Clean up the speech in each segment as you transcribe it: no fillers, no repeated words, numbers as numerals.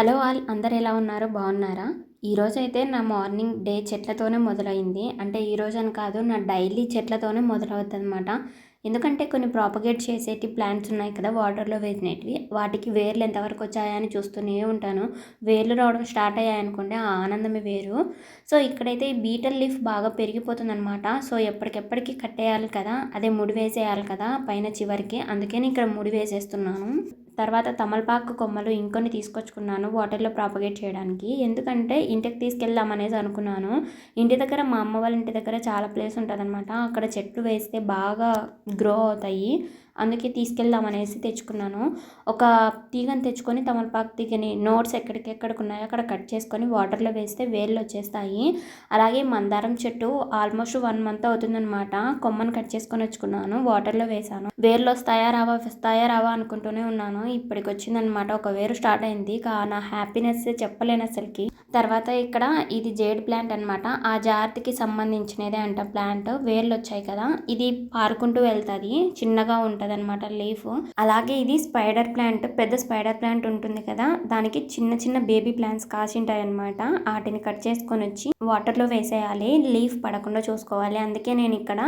Hello all అందరు ఎలా ఉన్నారు బాగున్నారా? ఈరోజైతే నా మార్నింగ్ డే చెట్లతోనే మొదలైంది. అంటే ఈరోజు అని కాదు, నా డైలీ చెట్లతోనే మొదలవుతుందన్నమాట. ఎందుకంటే కొన్ని ప్రాపగేట్ చేసేటి ప్లాంట్స్ ఉన్నాయి కదా, వాటర్లో వేసినవి. వాటికి వేర్లు ఎంతవరకు వచ్చాయని చూస్తూనే ఉంటాను. వేర్లు రావడం స్టార్ట్ అయ్యాయనుకోండి, ఆ ఆనందమే వేరు. సో ఇక్కడైతే ఈ బీటల్ లీఫ్ బాగా పెరిగిపోతుందన్నమాట. సో ఎప్పటికెప్పటికి కట్టేయాలి కదా, అదే ముడి వేసేయాలి కదా పైన చివరికి. అందుకని ఇక్కడ ముడి వేసేస్తున్నాను. తర్వాత తమలపాకు కొమ్మలు ఇంకొన్ని తీసుకొచ్చుకున్నాను వాటర్లో ప్రాపగేట్ చేయడానికి. ఎందుకంటే ఇంటికి తీసుకెళ్దామనేసి అనుకున్నాను. ఇంటి దగ్గర మా అమ్మ వాళ్ళ ఇంటి దగ్గర చాలా ప్లేస్ ఉంటుందన్నమాట. అక్కడ చెట్లు వేస్తే బాగా గ్రో అవుతాయి. అందుకే తీసుకెళ్దామనేసి తెచ్చుకున్నాను. ఒక తీగని తెచ్చుకొని తమలపాకు తీగని నోట్స్ ఎక్కడికెక్కడికి ఉన్నాయో అక్కడ కట్ చేసుకొని వాటర్లో వేస్తే వేర్లు వచ్చేస్తాయి. అలాగే మందారం చెట్టు ఆల్మోస్ట్ 1 మంత్ అవుతుందన్నమాట. కొమ్మను కట్ చేసుకొని వచ్చుకున్నాను, వాటర్లో వేసాను. వేర్లు వస్తాయా రావా అనుకుంటూనే ఉన్నాను. ఇప్పటికి వచ్చిందనమాట, ఒక వేరు స్టార్ట్ అయింది. నా హ్యాపీనెస్ చెప్పలేను అసలుకి. తర్వాత ఇక్కడ ఇది జేడ్ ప్లాంట్ అనమాట. ఆ జాతికి సంబంధించినదే అంట ప్లాంట్. వేర్లు వచ్చాయి కదా, ఇది పారుకుంటూ వెళ్తుంది, చిన్నగా ఉంటుంది అనమాట లీఫ్. అలాగే ఇది స్పైడర్ ప్లాంట్, పెద్ద స్పైడర్ ప్లాంట్ ఉంటుంది కదా, దానికి చిన్న చిన్న బేబీ ప్లాంట్స్ కాసింటాయి అనమాట. వాటిని కట్ చేసుకొని వచ్చి వాటర్లో వేసేయాలి, లీఫ్ పడకుండా చూసుకోవాలి. అందుకే నేను ఇక్కడ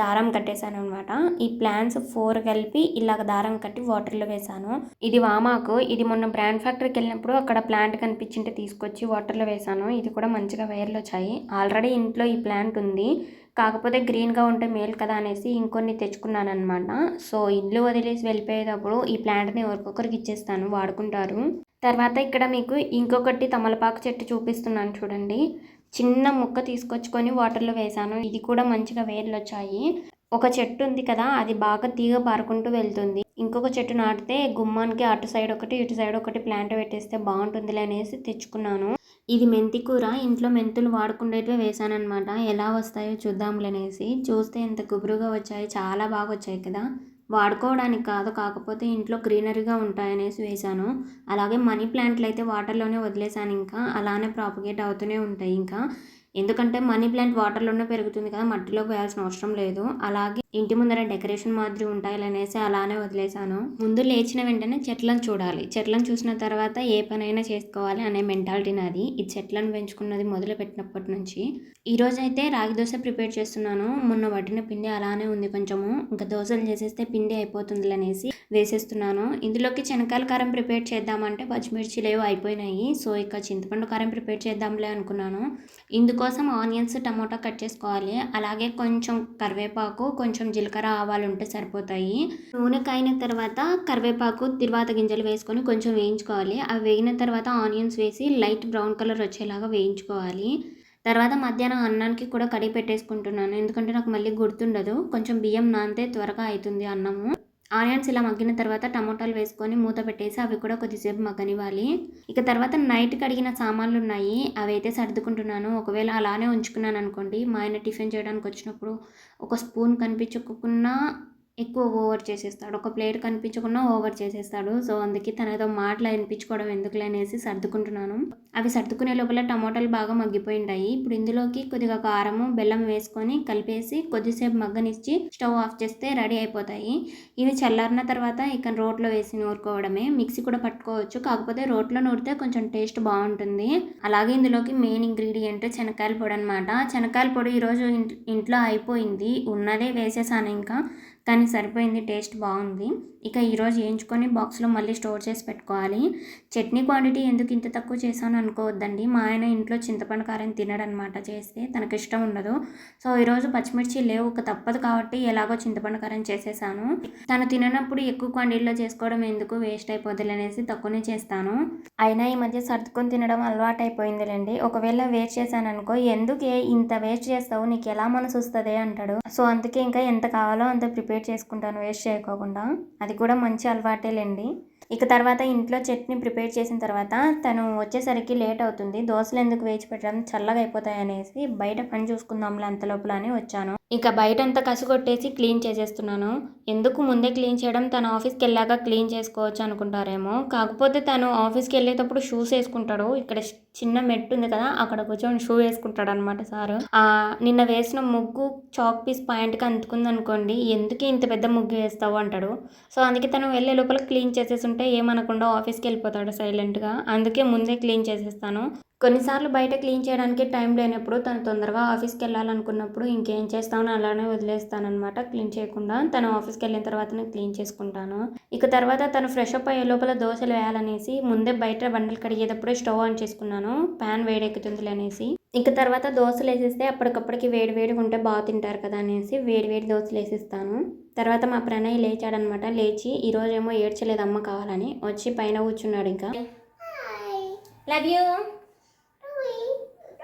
దారం కట్టేశాను అనమాట. ఈ ప్లాంట్స్ 4 కలిపి ఇలాగ దారం కట్టి వాటర్లో వేసాను. ఇది వామాకు. ఇది మొన్న బ్రాండ్ ఫ్యాక్టరీకి వెళ్ళినప్పుడు అక్కడ ప్లాంట్ కనిపించింటే తీసుకొచ్చి వాటర్లో వేసాను. ఇది కూడా మంచిగా వేర్లు వచ్చాయి. ఆల్రెడీ ఇంట్లో ఈ ప్లాంట్ ఉంది, కాకపోతే గ్రీన్గా ఉంటే మేలు కదా అనేసి ఇంకొన్ని తెచ్చుకున్నాను అనమాట. సో ఇల్లు వదిలేసి వెళ్ళిపోయేటప్పుడు ఈ ప్లాంట్ని ఎవరికొకరికి ఇచ్చేస్తాను, వాడుకుంటారు. తర్వాత ఇక్కడ మీకు ఇంకొకటి తమలపాకు చెట్టు చూపిస్తున్నాను చూడండి. చిన్న ముక్క తీసుకొచ్చుకొని వాటర్లో వేసాను. ఇది కూడా మంచిగా వేర్లు వచ్చాయి. ఒక చెట్టు ఉంది కదా, అది బాగా తీగ పారుకుంటూ వెళ్తుంది. ఇంకొక చెట్టు నాటితే గుమ్మానికి అటు సైడ్ ఒకటి ఇటు సైడ్ ఒకటి ప్లాంట్ పెట్టేస్తే బాగుంటుంది అనేసి తెచ్చుకున్నాను. ఇది మెంతి కూర. ఇంట్లో మెంతులు వాడుకుండేటివే వేసాను అనమాట. ఎలా వస్తాయో చూద్దాంలనేసి. చూస్తే ఎంత గుబురుగా వచ్చాయి, చాలా బాగా వచ్చాయి కదా. వాడుకోవడానికి కాదు, కాకపోతే ఇంట్లో గ్రీనరీగా ఉంటాయనేసి వేశాను. అలాగే మనీ ప్లాంట్లు అయితే వాటర్లోనే వదిలేసాను, ఇంకా అలానే ప్రాపగేట్ అవుతూనే ఉంటాయి. ఇంకా ఎందుకంటే మనీ ప్లాంట్ వాటర్లోనే పెరుగుతుంది కదా, మట్టిలో వేయాల్సిన అవసరం లేదు. అలాగే ఇంటి ముందర డెకరేషన్ మాదిరి ఉంటాయి అనేసి అలానే వదిలేసాను. ముందు లేచిన వెంటనే చెట్లను చూడాలి, చెట్లను చూసిన తర్వాత ఏ పనైనా చేసుకోవాలి అనే మెంటాలిటీ నాది. ఈ చెట్లను పెంచుకున్నది మొదలు పెట్టినప్పటి నుంచి. ఈరోజు అయితే రాగి దోశ ప్రిపేర్ చేస్తున్నాను. మొన్న పట్టిన పిండి అలానే ఉంది కొంచెము, ఇంకా దోశలు చేసేస్తే పిండి అయిపోతుంది అనేసి వేసేస్తున్నాను. ఇందులోకి శనగకాయల కారం ప్రిపేర్ చేద్దామంటే పచ్చిమిర్చి లేవు, అయిపోయినాయి. సో ఇక చింతపండు కారం ప్రిపేర్ చేద్దాంలే అనుకున్నాను. ఇందుకోసం ఆనియన్స్ టమోటా కట్ చేసుకోవాలి. అలాగే కొంచెం కరివేపాకు, కొంచెం జీలకర్ర ఆవాలు ఉంటే సరిపోతాయి. నూనె కాయిన తర్వాత కరివేపాకు తిరువాత గింజలు వేసుకొని కొంచెం వేయించుకోవాలి. అవి వేగిన తర్వాత ఆనియన్స్ వేసి లైట్ బ్రౌన్ కలర్ వచ్చేలాగా వేయించుకోవాలి. తర్వాత మధ్యాహ్నం అన్నానికి కూడా కడిగి పెట్టేసుకుంటున్నాను, ఎందుకంటే నాకు మళ్ళీ గుర్తుండదు. కొంచెం బియ్యం నానితే త్వరగా అవుతుంది అన్నము. ఆనియన్స్ ఇలా మగ్గిన తర్వాత టమోటాలు వేసుకొని మూత పెట్టేసి అవి కూడా కొద్దిసేపు మగ్గనివ్వాలి. ఇక తర్వాత నైట్ కడిగిన సామాన్లు ఉన్నాయి, అవి అయితే సర్దుకుంటున్నాను. ఒకవేళ అలానే ఉంచుకున్నాను అనుకోండి, మా ఆయన టిఫిన్ చేయడానికి వచ్చినప్పుడు ఒక స్పూన్ కనిపించకుండా ఎక్కువ ఓవర్ చేసేస్తాడు, ఒక ప్లేట్ కనిపించకుండా ఓవర్ చేసేస్తాడు. సో అందుకే తనతో మాటలు వినిపించుకోవడం ఎందుకులే అనేసి సర్దుకుంటున్నాను. అవి సర్దుకునే లోపల టమోటాలు బాగా మగ్గిపోయింటాయి. ఇప్పుడు ఇందులోకి కొద్దిగా కారము బెల్లం వేసుకొని కలిపేసి కొద్దిసేపు మగ్గనిచ్చి స్టవ్ ఆఫ్ చేస్తే రెడీ అయిపోతాయి. ఇవి చల్లారిన తర్వాత ఇక రోట్లో వేసి నూరుకోవడమే. మిక్సీ కూడా పట్టుకోవచ్చు, కాకపోతే రోట్లో నూరితే కొంచెం టేస్ట్ బాగుంటుంది. అలాగే ఇందులోకి మెయిన్ ఇంగ్రీడియంట్ శనక్కాయల పొడి అనమాట. శనక్కాయల పొడి ఈరోజు ఇంట్లో అయిపోయింది, ఉన్నదే వేసేసాను ఇంకా, కానీ సరిపోయింది, టేస్ట్ బాగుంది. ఇక ఈరోజు వేయించుకొని బాక్స్లో మళ్ళీ స్టోర్ చేసి పెట్టుకోవాలి. చట్నీ క్వాంటిటీ ఎందుకు ఇంత తక్కువ చేశాను అనుకోవద్దండి, మా ఆయన ఇంట్లో చింతపండు కారం తినడనమాట, చేస్తే తనకు ఇష్టం ఉండదు. సో ఈరోజు పచ్చిమిర్చి లేవు, ఒక తప్పదు కాబట్టి ఎలాగో చింతపండు కారం చేసేసాను. తను తిననప్పుడు ఎక్కువ క్వాంటిటీలో చేసుకోవడం ఎందుకు, వేస్ట్ అయిపోద్ది అనేసి తక్కువనే చేస్తాను. అయినా ఈ మధ్య సర్దుకొని తినడం అలవాటు అయిపోయిందిలేండి. ఒకవేళ వేస్ట్ చేశాను అనుకో, ఎందుకే ఇంత వేస్ట్ చేస్తావు, నీకు ఎలా మనసు వస్తుంది అంటాడు. సో అందుకే ఇంకా ఎంత కావాలో అంత ప్రిపేర్ చేసుకుంటాను వేస్ట్ చేయకోకుండా. అది కూడా మంచి అలవాటేలేండి. ఇక తర్వాత ఇంట్లో చట్నీ ప్రిపేర్ చేసిన తర్వాత తను వచ్చేసరికి లేట్ అవుతుంది. దోశలు ఎందుకు వేచి పెట్టడం, చల్లగా అయిపోతాయి అనేసి బయట పని చూసుకుందాంలే అంత లోపల అని వచ్చాను. ఇక బయటంతా కసుగొట్టేసి క్లీన్ చేసేస్తున్నాను. ఎందుకు ముందే క్లీన్ చేయడం, తను ఆఫీస్‌కెళ్ళాక క్లీన్ చేసుకోవచ్చు అనుకుంటారేమో. కాకపోతే తను ఆఫీస్‌కెళ్ళేటప్పుడు షూస్ ఏసుకుంటాడు. ఇక్కడ చిన్న మెట్టు ఉంది కదా! అక్కడ కూర్చొని షూ ఏసుకుంటాడనమాట సారు. నిన్న వేసిన ముగ్గు చాక్ పీస్ పాయింట్‌కి అంటుకుందనుకోండి, "ఎందుకే ఇంత పెద్ద ముగ్గు వేస్తావు" అంటాడు. సో, అందుకే తను వెళ్ళే లోపల క్లీన్ చేసేసుంటే ఏమనకుండా ఆఫీస్‌కెళ్ళిపోతాడు సైలెంట్‌గా. అందుకే ముందే క్లీన్ చేసేస్తాను. కొన్నిసార్లు బయట క్లీన్ చేయడానికి టైం లేనప్పుడు, తను తొందరగా ఆఫీస్‌కెళ్ళాలనుకున్నప్పుడు ఇంకేం చేస్తామని అలానే వదిలేస్తాననమాట క్లీన్ చేయకుండా. తను ఆఫీస్‌కెళ్ళిన తర్వాతనే క్లీన్ చేసుకుంటాను. ఇక తర్వాత తను ఫ్రెష్ అప్ అయ్యే లోపల దోసలు వేయాలనేసి ముందే బయట బండలు కడిగేటప్పుడే స్టవ్ ఆన్ చేసుకున్నాను. ప్యాన్ వేడెక్కుతుందిలే అనేసి. ఇక తర్వాత దోసలేసేస్తే అప్పటికప్పటికి వేడి వేడిగా ఉంటే తింటారు కదా అనేసి వేడి వేడి దోసలేసేస్తాను. తర్వాత మా ప్రణయ్ లేచాడనమాట. లేచి ఈరోజేమో ఏడ్చలేదు అమ్మ కావాలని. వచ్చి పైన కూర్చున్నాడు ఇంకా. Love you.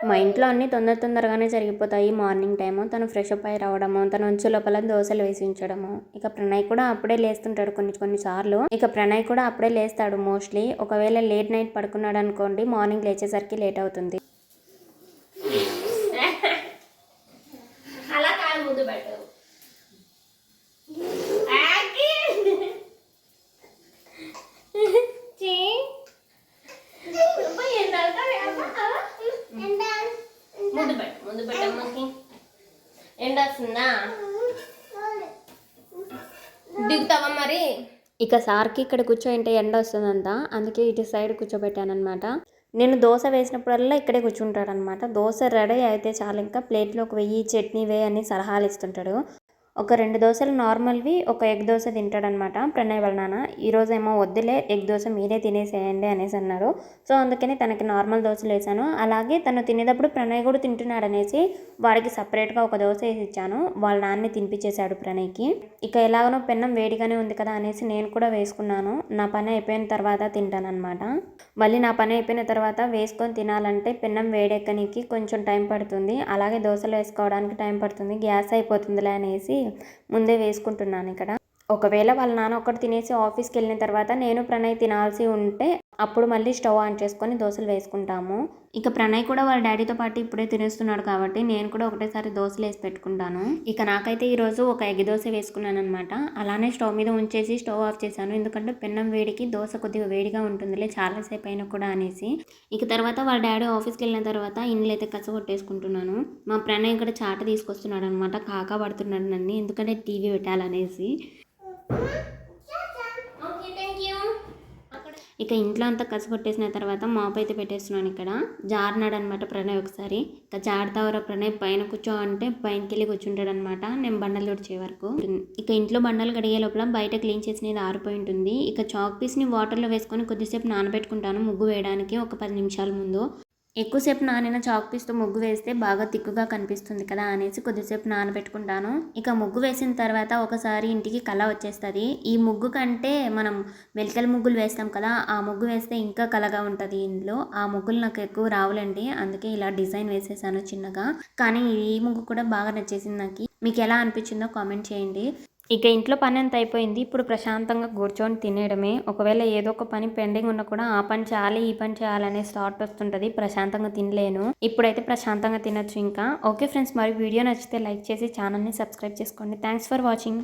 మా ఇంట్లో అన్నీ తొందరగానే జరిగిపోతాయి మార్నింగ్ టైము. తను ఫ్రెష్ అప్ అయ్యి రావడము, తను వచ్చే లోపల దోసలు వేసి ఉంచడము. ఇక ప్రణయ్ కూడా అప్పుడే లేస్తుంటాడు కొన్ని సార్లు. ఇక ప్రణయ్ కూడా అప్పుడే లేస్తాడు మోస్ట్లీ. ఒకవేళ లేట్ నైట్ పడుకున్నాడు అనుకోండి, మార్నింగ్ లేచేసరికి లేట్ అవుతుంది. అలా కాలు ముందు పెట్టు. ముందు పెట్టమ్మకి ఎండ వస్తుందా? దిగుతావా మరి? ఇక సార్కి ఇక్కడ కూర్చోంటే ఎండ వస్తుందంట, అందుకే ఇటు సైడ్ కూర్చోబెట్టానమాట. నేను దోశ వేసినప్పుడల్లా ఇక్కడే కూర్చుంటాడనమాట. దోశ రెడీ అయితే చాలు ఇంకా ప్లేట్లోకి వెయ్యి, చట్నీ వేయి అని సలహాలు ఇస్తుంటాడు. ఒక 2 దోశలు నార్మల్వి, ఒక ఎగ్ దోశ తింటాడనమాట ప్రణయ్ వాళ్ళ నాన్న. ఈరోజేమో వద్దులే ఎగ్ దోశ మీరే తినేసేయండి అనేసి అన్నారు. సో అందుకని తనకి నార్మల్ దోశలు వేసాను. అలాగే తను తినేటప్పుడు ప్రణయ్ కూడా తింటున్నాడు అనేసి వాడికి సపరేట్గా ఒక దోశ వేసి ఇచ్చాను. వాళ్ళ నాన్నే తినిపించేశాడు ప్రణయ్కి. ఇక ఎలాగనో పెన్నం వేడిగానే ఉంది కదా అనేసి నేను కూడా వేసుకున్నాను. నా పని అయిపోయిన తర్వాత తింటానమాట. మళ్ళీ నా పని అయిపోయిన తర్వాత వేసుకొని తినాలంటే పెన్నం వేడెక్కనికి కొంచెం టైం పడుతుంది. అలాగే దోశలు వేసుకోవడానికి టైం పడుతుంది. గ్యాస్ అయిపోతుందిలే అనేసి ముందే వేసుకుంటున్నాను ఇక్కడ. ఒకవేళ వాళ్ళ నాన్న ఒక్కటి తినేసి ఆఫీస్కి వెళ్ళిన తర్వాత నేను ప్రణయ్ తినాల్సి ఉంటే అప్పుడు మళ్ళీ స్టవ్ ఆన్ చేసుకొని దోశలు వేసుకుంటాము. ఇక ప్రణయ్ కూడా వాళ్ళ డాడీతో పాటు ఇప్పుడే తినేస్తున్నాడు కాబట్టి నేను కూడా ఒకటేసారి దోశలు వేసి పెట్టుకుంటాను. ఇక నాకైతే ఈరోజు ఒక ఎగ్ దోశ వేసుకున్నాను అనమాట. అలానే స్టవ్ మీద ఉంచేసి స్టవ్ ఆఫ్ చేశాను. ఎందుకంటే పెన్నం వేడికి దోశ కొద్దిగా వేడిగా ఉంటుందిలే చాలాసేపు అయినా కూడా అనేసి. ఇక తర్వాత వాళ్ళ డాడీ ఆఫీస్కి వెళ్ళిన తర్వాత ఇండ్లు అయితే కసగొట్టేసుకుంటున్నాను. మా ప్రణయ్ ఇక్కడ చాట తీసుకొస్తున్నాడు అనమాట. కాకా పడుతున్నాడు నన్ను, ఎందుకంటే టీవీ పెట్టాలనేసి. ఇక ఇంట్లో అంతా కసగొట్టేసిన తర్వాత మాప్ అయితే పెట్టేస్తున్నాను. ఇక్కడ జారినాడు అనమాట ప్రణయ్ ఒకసారి. ఇక జాడతావరా ప్రణయ్ పైన కూర్చో అంటే పైనకి వెళ్ళి కూర్చుంటాడు అనమాట నేను బండలు తుడిచే వరకు. ఇక ఇంట్లో బండలు కడిగే లోపల బయట క్లీన్ చేసినది ఆరిపోయి ఉంటుంది. ఇక చాక్ పీస్ని వాటర్లో వేసుకొని కొద్దిసేపు నానబెట్టుకుంటాను ముగ్గు వేయడానికి ఒక 10 నిమిషాల ముందు. ఎక్కువసేపు నానిన చాక్ పీస్తో ముగ్గు వేస్తే బాగా తిక్కుగా కనిపిస్తుంది కదా అనేసి కొద్దిసేపు నానబెట్టుకుంటాను. ఇక ముగ్గు వేసిన తర్వాత ఒకసారి ఇంటికి కళ వచ్చేస్తుంది. ఈ ముగ్గు కంటే మనం మెలికల ముగ్గులు వేస్తాం కదా, ఆ ముగ్గు వేస్తే ఇంకా కళగా ఉంటుంది ఇంట్లో. ఆ ముగ్గులు నాకు ఎక్కువ రావులండి, అందుకే ఇలా డిజైన్ వేసేసాను చిన్నగా. కానీ ఈ ముగ్గు కూడా బాగా నచ్చేసింది నాకు. మీకు ఎలా అనిపించిందో కామెంట్ చేయండి. ఇక ఇంట్లో పని అంత అయిపోయింది. ఇప్పుడు ప్రశాంతంగా కూర్చొని తినేయడమే. ఒకవేళ ఏదో ఒక పని పెండింగ్ ఉన్నా కూడా ఆ పని చేయాలి ఈ పని చేయాలనే థాట్ వస్తుంటుంది. ప్రశాంతంగా తినలేను. ఇప్పుడైతే ప్రశాంతంగా తినొచ్చు ఇంకా. ఓకే ఫ్రెండ్స్, మరి వీడియో నచ్చితే లైక్ చేసి ఛానల్ని సబ్స్క్రైబ్ చేసుకోండి. Thanks for watching.